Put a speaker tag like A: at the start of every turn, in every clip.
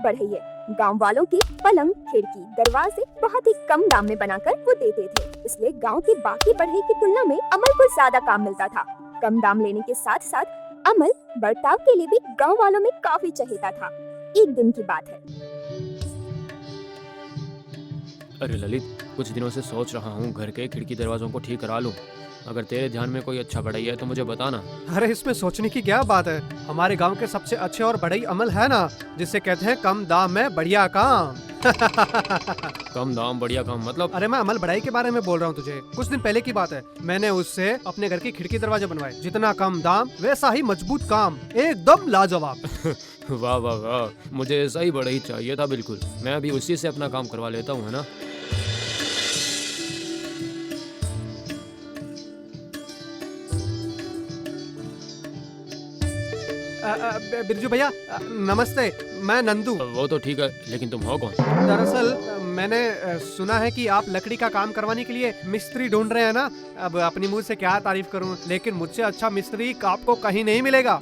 A: बढ़ई है। गांव वालों के पलंग, खिड़की, दरवाजे बहुत ही कम दाम में बनाकर वो देते थे, इसलिए गांव के बाकी बढ़ई की तुलना में अमल को ज्यादा काम मिलता था। कम दाम लेने के साथ साथ अमल बर्ताव के लिए भी गांव वालों में काफी चहेता था। एक दिन की बात है।
B: अरे ललित, कुछ दिनों से सोच रहा हूँ घर के खिड़की दरवाजों को ठीक करा लूँ। अगर तेरे ध्यान में कोई अच्छा बढ़ई है तो मुझे बताना।
C: अरे इसमें सोचने की क्या बात है, हमारे गांव के सबसे अच्छे और बढ़ई अमल है ना, जिसे कहते हैं कम दाम में बढ़िया काम।
B: कम दाम बढ़िया काम मतलब?
C: अरे मैं अमल बढ़ई के बारे में बोल रहा हूँ तुझे। कुछ दिन पहले की बात है, मैंने उससे अपने घर की खिड़की दरवाजे बनवाए। जितना कम दाम वैसा ही मजबूत काम, एकदम लाजवाब।
B: वाह वाह वाह, मुझे ऐसा ही बढ़ई चाहिए था। बिल्कुल, मैं अभी उसी से अपना काम करवा लेता हूँ, है ना।
C: बिरजू भैया नमस्ते, मैं नंदू।
B: वो तो ठीक है, लेकिन तुम हो कौन?
C: दरअसल मैंने सुना है कि आप लकड़ी का काम करवाने के लिए मिस्त्री ढूंढ रहे हैं ना। अब अपनी मुंह से क्या तारीफ करूं, लेकिन मुझसे अच्छा मिस्त्री आपको कहीं नहीं मिलेगा।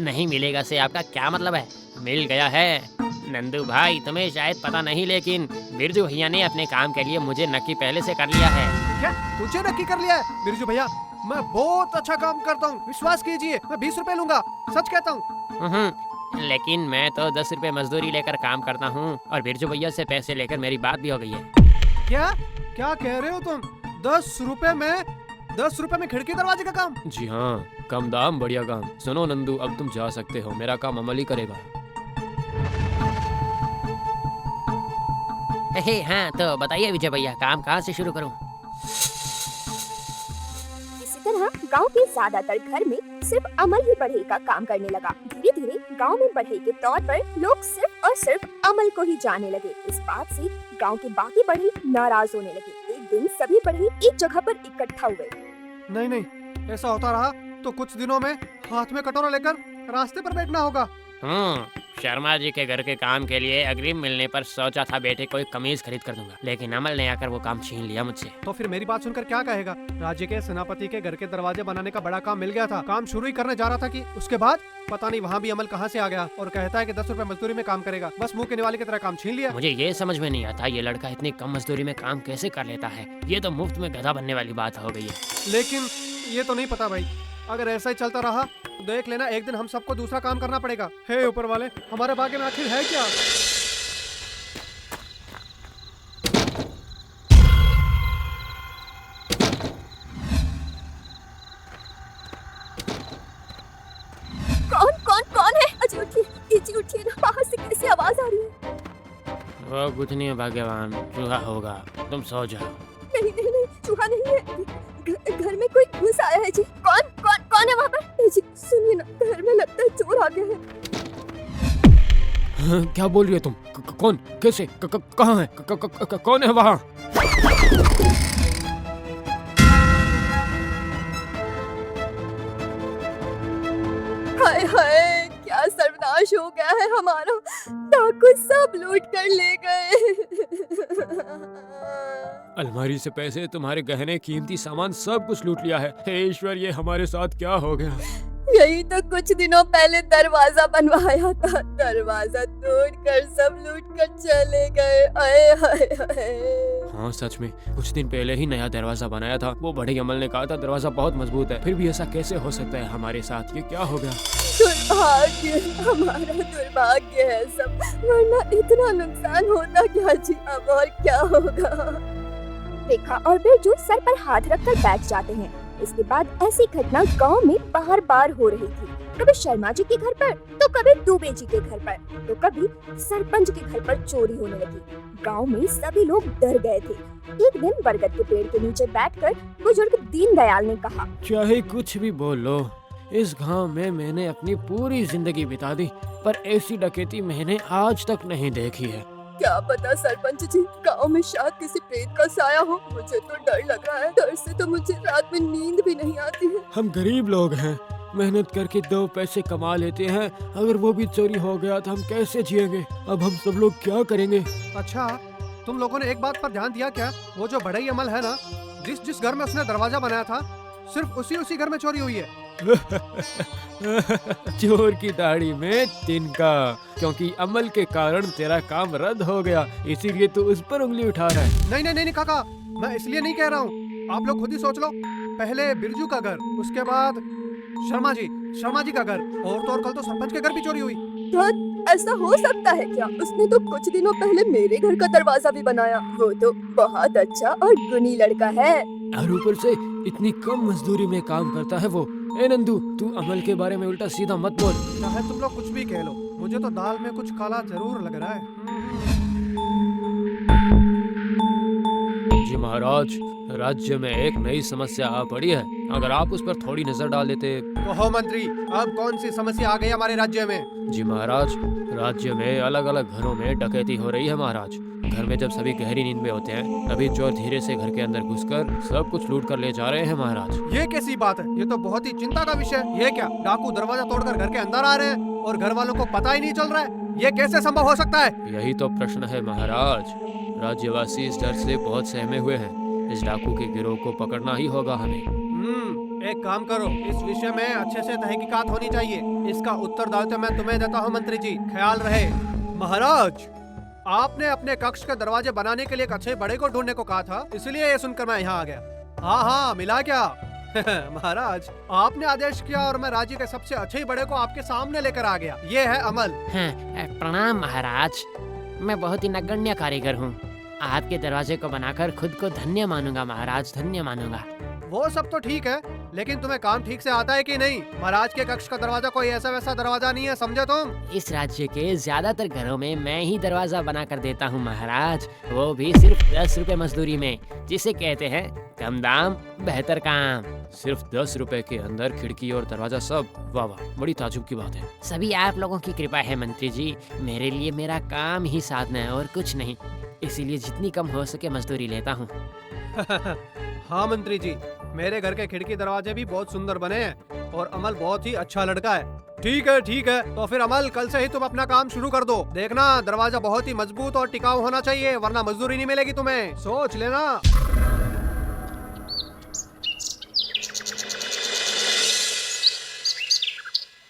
D: नहीं मिलेगा से आपका क्या मतलब है? मिल गया है नंदू भाई, तुम्हें शायद पता नहीं, लेकिन बिरजू भैया ने अपने काम के लिए मुझे नक्की पहले से कर लिया है।
C: क्या तुझे नक्की कर लिया है? बिरजू भैया मैं बहुत अच्छा काम करता हूँ, विश्वास कीजिए। मैं 20 रुपए लूंगा, सच कहता हूँ।
D: लेकिन मैं तो 10 रुपए मजदूरी लेकर काम करता हूँ और बिरजू भैया से पैसे लेकर मेरी बात भी हो गई है।
C: क्या क्या कह रहे हो तुम? 10 रुपए में खिड़की दरवाजे का काम?
B: जी हाँ, कम दाम बढ़िया काम। सुनो नंदू, अब तुम जा सकते हो, मेरा काम अमल ही करेगा।
D: हाँ तो बताइए विजय भैया, काम कहाँ से शुरू करूँ?
A: इसी तरह गांव के ज्यादातर घर में सिर्फ अमल ही बढ़ई का काम करने लगा। धीरे धीरे गांव में बढ़ई के तौर पर लोग सिर्फ और सिर्फ अमल को ही जानने लगे। इस बात से गांव के बाकी बढ़ई नाराज होने लगे। एक दिन सभी बढ़ई एक जगह पर इकट्ठा हुए।
C: नहीं, ऐसा होता रहा तो कुछ दिनों में हाथ में कटोरा लेकर रास्ते पर बैठना होगा।
D: शर्मा जी के घर के काम के लिए अग्रिम मिलने पर सोचा था बेटे को एक कमीज खरीद कर दूंगा, लेकिन अमल ने आकर वो काम छीन लिया मुझसे।
C: तो फिर मेरी बात सुनकर क्या कहेगा? राज्य के सेनापति के घर के दरवाजे बनाने का बड़ा काम मिल गया था, काम शुरू ही करने जा रहा था कि उसके बाद पता नहीं वहाँ भी अमल कहाँ से आ गया और कहता है कि 10 रुपए मजदूरी में काम करेगा। बस मुंह के निवाले की तरह काम छीन लिया।
D: मुझे ये समझ में नहीं आता, ये लड़का इतनी कम मजदूरी में काम कैसे कर लेता है। ये तो मुफ्त में गधा बनने वाली बात हो गई है।
C: लेकिन ये तो नहीं पता भाई, अगर ऐसा ही चलता रहा देख लेना एक दिन हम सबको दूसरा काम करना पड़ेगा। हे ऊपर वाले, हमारे भाग्य में आखिर है क्या?
A: कौन है? अजी उठिए ना, बाहर से कैसी आवाज आ रही है?
D: वो कुछ नहीं है भाग्यवान, चूहा होगा, तुम सो जाओ।
A: नहीं, चूहा नहीं है। घर में कोई घुस आया है जी। कौन है वहाँ पर? जी सुनिए ना, घर में लगता है चोर आ गया है।
B: क्या बोल रही हो तुम? कौन? कैसे? कहाँ है? कौन है वहाँ?
A: हाय, क्या सर्वनाश हो गया है हमारा। डाकू सब लूट कर ले गए।
B: अलमारी से पैसे, तुम्हारे गहने, कीमती सामान सब कुछ लूट लिया है। हे ईश्वर, ये हमारे साथ क्या हो गया?
A: यही तो कुछ दिनों पहले दरवाजा बनवाया था, दरवाजा तोड़कर सब लूट कर चले गए। आए हाय हाय।
B: हाँ सच में, कुछ दिन पहले ही नया दरवाजा बनाया था। वो बड़े अमल ने कहा था दरवाजा बहुत मजबूत है, फिर भी ऐसा कैसे हो सकता है हमारे साथ? ये क्या हो गया?
A: दुर्भाग्य, हमारा दुर्भाग्य है सब, वरना इतना नुकसान होता क्या जी। अब और क्या होगा? रेखा और बिरजू सर पर हाथ रखकर बैठ जाते हैं। इसके बाद ऐसी घटना गांव में बार हो रही थी। कभी शर्मा जी के घर पर, तो कभी दुबे जी के घर पर, तो कभी सरपंच के घर पर चोरी होने लगी। गांव में सभी लोग डर गए थे। एक दिन बरगद के पेड़ के नीचे बैठकर बुजुर्ग दीनदयाल ने कहा,
B: चाहे कुछ भी बोल लो, इस गांव में मैंने अपनी पूरी जिंदगी बिता दी, पर ऐसी डकैती मैंने आज तक नहीं देखी है।
A: क्या पता सरपंच जी, गांव में शायद किसी प्रेत का साया हो। मुझे तो डर लग रहा है, डर से तो मुझे रात में नींद भी नहीं आती है।
B: हम गरीब लोग हैं, मेहनत करके 2 पैसे कमा लेते हैं, अगर वो भी चोरी हो गया तो हम कैसे जिएंगे? अब हम सब लोग क्या करेंगे?
C: अच्छा, तुम लोगों ने एक बात पर ध्यान दिया क्या? वो जो बढ़ई अमल है ना, जिस घर में उसने दरवाजा बनाया था, सिर्फ उसी घर में चोरी हुई है।
B: चोर की दाढ़ी में तिनका, क्योंकि अमल के कारण तेरा काम रद्द हो गया, इसीलिए तू उस पर उंगली उठा रहा है।
C: नहीं नहीं नहीं नहीं काका, मैं इसलिए नहीं कह रहा हूँ। आप लोग खुद ही सोच लो, पहले बिरजू का घर, उसके बाद शर्मा जी का घर, और तो और कल तो सरपंच के घर भी चोरी हुई।
A: तो ऐसा हो सकता है क्या? उसने तो कुछ दिनों पहले मेरे घर का दरवाजा भी बनाया। वो तो बहुत अच्छा और गुणी लड़का है।
B: और ऊपर से इतनी कम मजदूरी में काम करता है वो। ए नंदू, तू अमल के बारे में उल्टा सीधा मत बोल।
C: चाहे तुम लोग कुछ भी कह लो, मुझे तो दाल में कुछ काला जरूर लग रहा है।
B: जी महाराज, राज्य में एक नई समस्या आ पड़ी है, अगर आप उस पर थोड़ी नजर डाल देते।
C: कहो मंत्री, अब कौन सी समस्या आ गई हमारे राज्य में?
B: जी महाराज, राज्य में अलग अलग घरों में डकैती हो रही है महाराज। घर में जब सभी गहरी नींद में होते हैं, तभी चोर धीरे से घर के अंदर घुसकर सब कुछ लूट कर ले जा रहे हैं महाराज।
C: ये कैसी बात है? ये तो बहुत ही चिंता का विषय है। ये क्या, डाकू दरवाजा तोड़कर घर के अंदर आ रहे हैं और घर वालों को पता ही नहीं चल रहा है? ये कैसे संभव हो सकता है?
B: यही तो प्रश्न है महाराज। राज्यवासी इस डर से बहुत सहमे हुए हैं। इस डाकू के गिरोह को पकड़ना ही होगा हमें।
C: एक काम करो, इस विषय में अच्छे से तहकीकात होनी चाहिए। इसका उत्तरदायित्व मैं तुम्हें देता हूँ मंत्री जी, ख्याल रहे। महाराज, आपने अपने कक्ष के दरवाजे बनाने के लिए एक अच्छे बड़े को ढूंढने को कहा था, इसलिए ये सुनकर मैं यहाँ आ गया। हाँ, मिला क्या? महाराज, आपने आदेश किया और मैं राज्य के सबसे अच्छे बड़े को आपके सामने लेकर आ गया। ये है अमल।
D: प्रणाम महाराज, मैं बहुत ही नगण्य कारीगर हूँ। आपके दरवाजे को बनाकर खुद को धन्य मानूंगा महाराज, धन्य मानूंगा।
C: वो सब तो ठीक है, लेकिन तुम्हें काम ठीक से आता है कि नहीं? महाराज के कक्ष का दरवाजा कोई ऐसा वैसा दरवाजा नहीं है, समझे तुम?
D: इस राज्य के ज्यादातर घरों में मैं ही दरवाजा बना कर देता हूँ महाराज, वो भी सिर्फ 10 रुपए मजदूरी में, जिसे कहते हैं कम दाम बेहतर काम।
B: सिर्फ 10 रुपए के अंदर खिड़की और दरवाजा सब? वाह वाह, बड़ी ताजुब की बात है।
D: सभी आप लोगों की कृपा है मंत्री जी, मेरे लिए मेरा काम ही साधना है और कुछ नहीं, इसीलिए जितनी कम हो सके मजदूरी लेता हूँ।
C: हाँ मंत्री जी, मेरे घर के खिड़की दरवाजे भी बहुत सुंदर बने हैं और अमल बहुत ही अच्छा लड़का है। ठीक है, तो फिर अमल, कल से ही तुम अपना काम शुरू कर दो। देखना, दरवाजा बहुत ही मजबूत और टिकाऊ होना चाहिए, वरना मजदूरी नहीं मिलेगी तुम्हें, सोच लेना।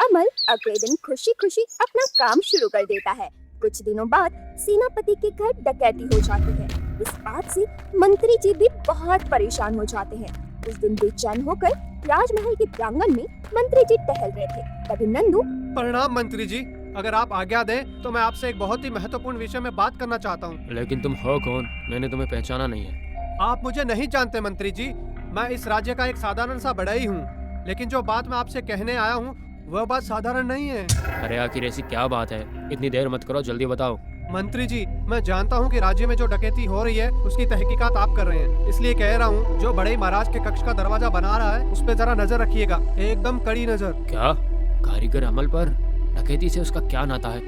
A: अमल अगले दिन खुशी खुशी अपना काम शुरू कर देता है। कुछ दिनों बाद सेनापति के घर डकैती हो जाती है। इस बात से मंत्री जी भी बहुत परेशान हो जाते हैं। उस दिन बेचैन होकर राजमहल के प्रांगण में मंत्री जी टहल रहे थे, तभी नंदू।
C: प्रणाम मंत्री जी, अगर आप आज्ञा दें तो मैं आपसे एक बहुत ही महत्वपूर्ण विषय में बात करना चाहता हूँ।
B: लेकिन तुम हो कौन? मैंने तुम्हें पहचाना नहीं है।
C: आप मुझे नहीं जानते मंत्री जी, मैं इस राज्य का एक साधारण सा बढ़ई हूँ, लेकिन जो बात मैं आपसे कहने आया हूँ वह बात साधारण नहीं है।
B: अरे आखिर ऐसी क्या बात है? इतनी देर मत करो, जल्दी बताओ।
C: मंत्री जी, मैं जानता हूँ कि राज्य में जो डकैती हो रही है उसकी तहकीकात आप कर रहे हैं, इसलिए कह रहा हूँ जो बड़े महाराज के कक्ष का दरवाजा बना रहा है उस पे जरा नजर रखिएगा, एकदम कड़ी नजर।
B: क्या? कारीगर अमल पर डकैती से उसका क्या नाता है?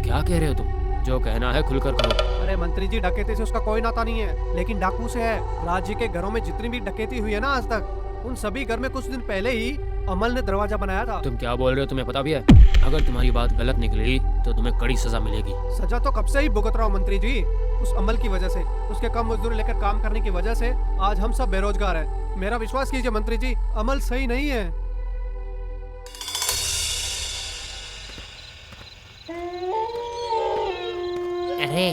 B: क्या कह रहे हो तुम? जो कहना है खुलकर कहो।
C: अरे मंत्री जी, डकैती से उसका कोई नाता नहीं है, लेकिन डाकू से है। राज्य के घरों में जितनी भी डकैती हुई है ना आज तक, उन सभी घर में कुछ दिन पहले ही अमल ने दरवाजा बनाया था।
B: तुम क्या बोल रहे हो? तुम्हें पता भी है? अगर तुम्हारी बात गलत निकली तो तुम्हें कड़ी सजा मिलेगी।
C: सजा तो कब से ही भुगत रहा हूँ मंत्री जी, उस अमल की वजह से, उसके कम मजदूरी लेकर काम करने की वजह से आज हम सब बेरोजगार हैं। मेरा विश्वास कीजिए मंत्री जी, अमल सही नहीं है।
D: अरे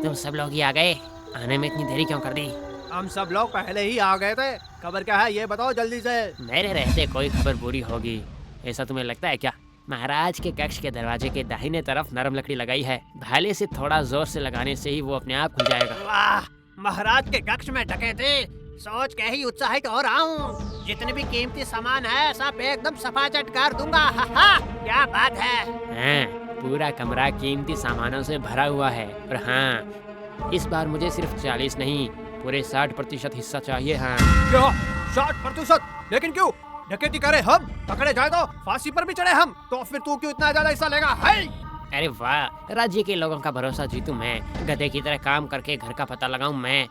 D: तुम सब लोग ही आ गए, आने में इतनी देरी क्यों कर दी?
C: हम सब लोग पहले ही आ गए थे। खबर क्या है ये बताओ जल्दी से।
D: मेरे रहते कोई खबर बुरी होगी, ऐसा तुम्हें लगता है क्या? महाराज के कक्ष के दरवाजे के दाहिने तरफ नरम लकड़ी लगाई है, भाले से थोड़ा जोर से लगाने से ही वो अपने आप खुल जाएगा।
E: वाह, महाराज के कक्ष में डकैती, सोच के ही उत्साहित हो रहा हूँ। जितने भी कीमती सामान है सब एकदम सफाचट कर दूंगा। हा हा, क्या बात है।
D: हाँ, पूरा कमरा कीमती सामानों से भरा हुआ है। और हाँ, इस बार मुझे सिर्फ 40 नहीं, पूरे 60% हिस्सा चाहिए। हाँ।
C: क्या 60%? लेकिन क्यों? डकैती करे हम, पकड़े जाए तो फांसी पर भी चढ़े हम, तो फिर तू क्यों इतना ज्यादा हिस्सा लेगा? है?
D: अरे वाह, राज्य के लोगों का भरोसा जीतूं मैं, गधे की तरह काम करके घर का पता लगाऊं मैं,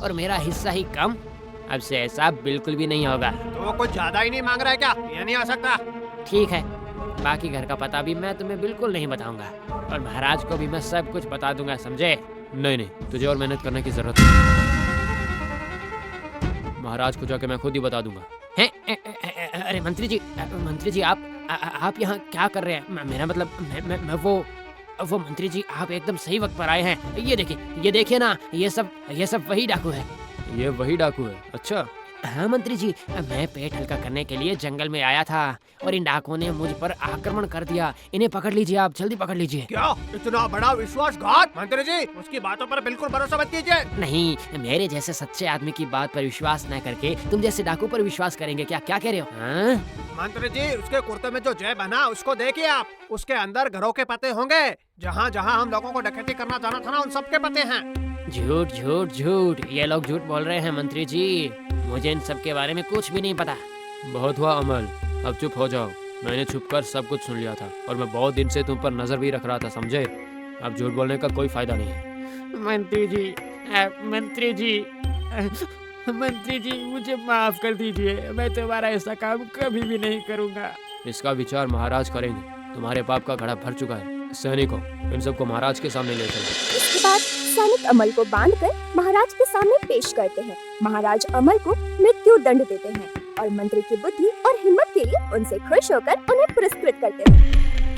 D: और मेरा हिस्सा ही कम? अब से ऐसा बिल्कुल भी नहीं होगा।
E: तो कुछ ज्यादा ही नहीं मांग रहा है क्या? ये नहीं आ सकता।
D: ठीक है, बाकी घर का पता भी मैं तुम्हें बिल्कुल नहीं बताऊंगा, और महाराज को भी मैं सब कुछ बता दूंगा, समझे?
B: नहीं, तुझे और मेहनत करने की जरूरत नहीं। महाराज को जाके मैं खुद ही बता दूंगा।
D: अरे मंत्री जी आप यहाँ क्या कर रहे हैं? मेरा मतलब मैं वो मंत्री जी, आप एकदम सही वक्त पर आए हैं। ये देखिए ना, ये सब वही डाकू है।
B: ये वही डाकू है? अच्छा।
D: हाँ मंत्री जी, मैं पेट हल्का करने के लिए जंगल में आया था और इन डाकुओं ने मुझ पर आक्रमण कर दिया। इन्हें पकड़ लीजिए, आप जल्दी पकड़ लीजिए।
E: क्या इतना बड़ा विश्वासघात? मंत्री जी, उसकी बातों पर बिल्कुल भरोसा मत कीजिए।
D: नहीं, मेरे जैसे सच्चे आदमी की बात पर विश्वास न करके तुम जैसे डाकू पर विश्वास करेंगे क्या? क्या कह रहे हो? हाँ?
E: मंत्री जी, उसके कुर्ते में जो जय बना उसको देखिए आप। उसके अंदर घरों के पते होंगे। जहाँ जहाँ हम लोगों को डकैती करना जाना था ना, उन सबके पते हैं।
D: झूठ, ये लोग झूठ बोल रहे हैं मंत्री जी। मुझे इन सब के बारे में कुछ भी नहीं पता।
B: बहुत हुआ अमल, अब चुप हो जाओ। मैंने छुपकर सब कुछ सुन लिया था और मैं बहुत दिन से तुम पर नजर भी रख रहा था, समझे? अब झूठ बोलने का कोई फायदा नहीं है।
D: मंत्री जी मुझे माफ कर दीजिए। मैं तुम्हारा ऐसा काम कभी भी नहीं करूँगा।
B: इसका विचार महाराज करेंगे। तुम्हारे पाप का घड़ा भर चुका है। सैनिकों, इन सबको महाराज के सामने ले चलो।
A: इसके बाद सैनिक अमल को बांधकर महाराज के सामने पेश करते हैं। महाराज अमल को मृत्यु दंड देते हैं और मंत्री की बुद्धि और हिम्मत के लिए उनसे खुश होकर उन्हें पुरस्कृत करते हैं।